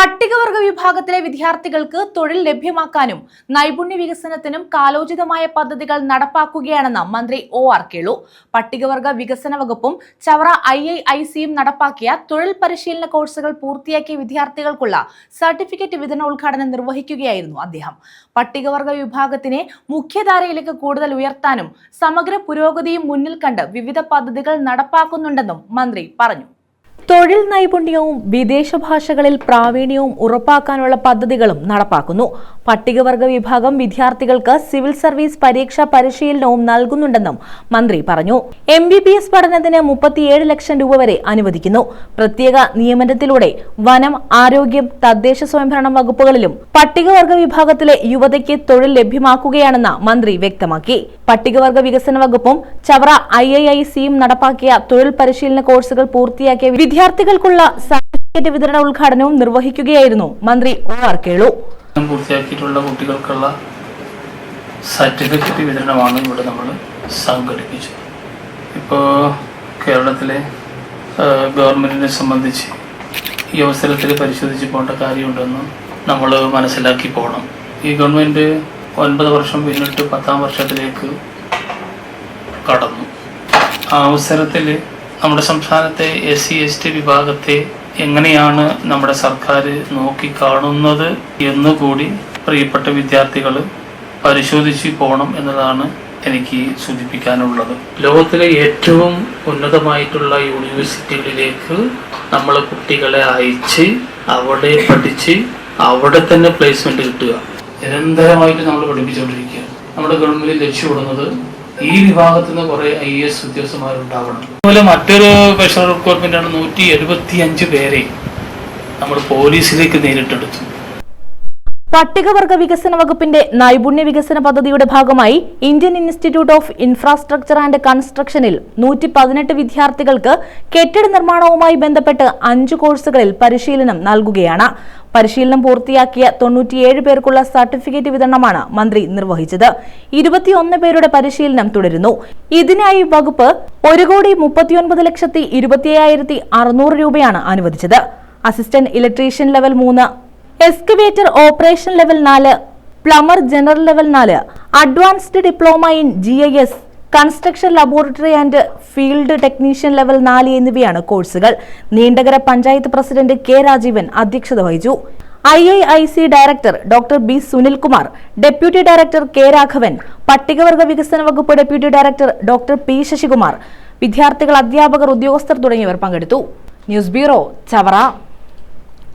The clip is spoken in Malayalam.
പട്ടികവർഗ വിഭാഗത്തിലെ വിദ്യാർത്ഥികൾക്ക് തൊഴിൽ ലഭ്യമാക്കാനും നൈപുണ്യ വികസനത്തിനും കാലോചിതമായ പദ്ധതികൾ നടപ്പാക്കുകയാണെന്ന് മന്ത്രി ഒ.ആർ. കേളു. പട്ടികവർഗ വികസന വകുപ്പും ചവറ IIICയും നടപ്പാക്കിയ തൊഴിൽ പരിശീലന കോഴ്സുകൾ പൂർത്തിയാക്കിയ വിദ്യാർത്ഥികൾക്കുള്ള സർട്ടിഫിക്കറ്റ് വിതരണോദ്ഘാടനം നിർവഹിക്കുകയായിരുന്നു അദ്ദേഹം. പട്ടികവർഗ വിഭാഗത്തിനെ മുഖ്യധാരയിലേക്ക് കൂടുതൽ ഉയർത്താനും സമഗ്ര പുരോഗതിയും മുന്നിൽ കണ്ട് വിവിധ പദ്ധതികൾ നടപ്പാക്കുന്നുണ്ടെന്നും മന്ത്രി പറഞ്ഞു. തൊഴിൽ നൈപുണ്യവും വിദേശ ഭാഷകളിൽ പ്രാവീണ്യവും ഉറപ്പാക്കാനുള്ള പദ്ധതികളും നടപ്പാക്കുന്നു. പട്ടികവർഗ വിഭാഗം വിദ്യാർത്ഥികൾക്ക് സിവിൽ സർവീസ് പരീക്ഷാ പരിശീലനവും നൽകുന്നുണ്ടെന്നും മന്ത്രി പറഞ്ഞു. MBBS പഠനത്തിന് 37 ലക്ഷം രൂപ വരെ അനുവദിക്കുന്നു. പ്രത്യേക നിയമനത്തിലൂടെ വനം, ആരോഗ്യം, തദ്ദേശ സ്വയംഭരണ വകുപ്പുകളിലും പട്ടികവർഗ വിഭാഗത്തിലെ യുവതയ്ക്ക് തൊഴിൽ ലഭ്യമാക്കുകയാണെന്ന് മന്ത്രി വ്യക്തമാക്കി. പട്ടികവർഗ വികസന വകുപ്പും ചവറ IIICയും നടപ്പാക്കിയ തൊഴിൽ പരിശീലന കോഴ്സുകൾ പൂർത്തിയാക്കിയ വിദ്യാർത്ഥികൾക്കുള്ള സർട്ടിഫിക്കറ്റ് വിതരണ ഉദ്ഘാടനവും നിർവഹിക്കുകയായിരുന്നു മന്ത്രി ഒ.ആർ. കേളു. പൂർത്തിയാക്കിയിട്ടുള്ള കുട്ടികൾക്കുള്ള സർട്ടിഫിക്കറ്റ് വിതരണമാണ് ഇവിടെ നമ്മൾ സംഘടിപ്പിച്ചത്. ഇപ്പോൾ കേരളത്തിലെ ഗവൺമെന്റിനെ സംബന്ധിച്ച് ഈ അവസരത്തിൽ പരിശോധിച്ച് പോകേണ്ട കാര്യമുണ്ടെന്ന് നമ്മൾ മനസ്സിലാക്കി പോകണം. ഈ ഗവൺമെന്റ് 9 വർഷം പിന്നിട്ട് 10ാം വർഷത്തിലേക്ക് കടന്നു. ആ അവസരത്തിൽ നമ്മുടെ സംസ്ഥാനത്തെ SC/ST വിഭാഗത്തെ എങ്ങനെയാണ് നമ്മുടെ സർക്കാർ നോക്കിക്കാണുന്നത് എന്നുകൂടി പ്രിയപ്പെട്ട വിദ്യാർത്ഥികൾ പരിശോധിച്ച് പോകണം എന്നതാണ് എനിക്ക് സൂചിപ്പിക്കാനുള്ളത്. ലോകത്തിലെ ഏറ്റവും ഉന്നതമായിട്ടുള്ള യൂണിവേഴ്സിറ്റികളിലേക്ക് നമ്മൾ കുട്ടികളെ അയച്ച് അവിടെ പഠിച്ച് അവിടെ തന്നെ പ്ലേസ്മെന്റ് കിട്ടുക, നിരന്തരമായിട്ട് നമ്മൾ പഠിപ്പിച്ചുകൊണ്ടിരിക്കുക. നമ്മുടെ ഗവൺമെന്റ് ലക്ഷ്യമിടുന്നത് ഈ വിഭാഗത്തിൽ നിന്ന് കുറെ IAS ഉദ്യോഗസ്ഥന്മാരുണ്ടാവണം. അതുപോലെ മറ്റൊരു സ്പെഷ്യൽ റിക്രൂട്ട്മെന്റ് ആണ് 175 പേരെ നമ്മൾ പോലീസിലേക്ക് നേരിട്ടെടുത്തു. പട്ടികവർഗ വികസന വകുപ്പിന്റെ നൈപുണ്യ വികസന പദ്ധതിയുടെ ഭാഗമായി Indian Institute of Infrastructure and കൺസ്ട്രക്ഷനിൽ 118 വിദ്യാർത്ഥികൾക്ക് കെട്ടിട നിർമ്മാണവുമായി ബന്ധപ്പെട്ട് 5 കോഴ്സുകളിൽ പരിശീലനം നൽകുകയാണ്. പരിശീലനം പൂർത്തിയാക്കിയ 97 പേർക്കുള്ള സർട്ടിഫിക്കറ്റ് വിതരണമാണ് മന്ത്രി നിർവഹിച്ചത്. 21 പേരുടെ പരിശീലനം തുടരുന്നു. ഇതിനായി വകുപ്പ് 1,39,27,600 രൂപയാണ് അനുവദിച്ചത്. Assistant electrician level 3, excavator operation level 4, plumber general level 4, advanced diploma in GIS, construction laboratory and field technician level 4 എന്നിവയാണ് കോഴ്സുകൾ. Neendakara panchayat president K. രാജീവൻ അധ്യക്ഷത വഹിച്ചു. IIIC director doctor B. Sunilkumar, deputy director K. Raghavan, പട്ടികവർഗ വികസന വകുപ്പ് deputy director doctor P. Sasikumar, വിദ്യാർത്ഥികൾ, അധ്യാപകർ, ഉദ്യോഗസ്ഥർ തുടങ്ങിയവർ പങ്കെടുത്തു. News bureau, Chavara.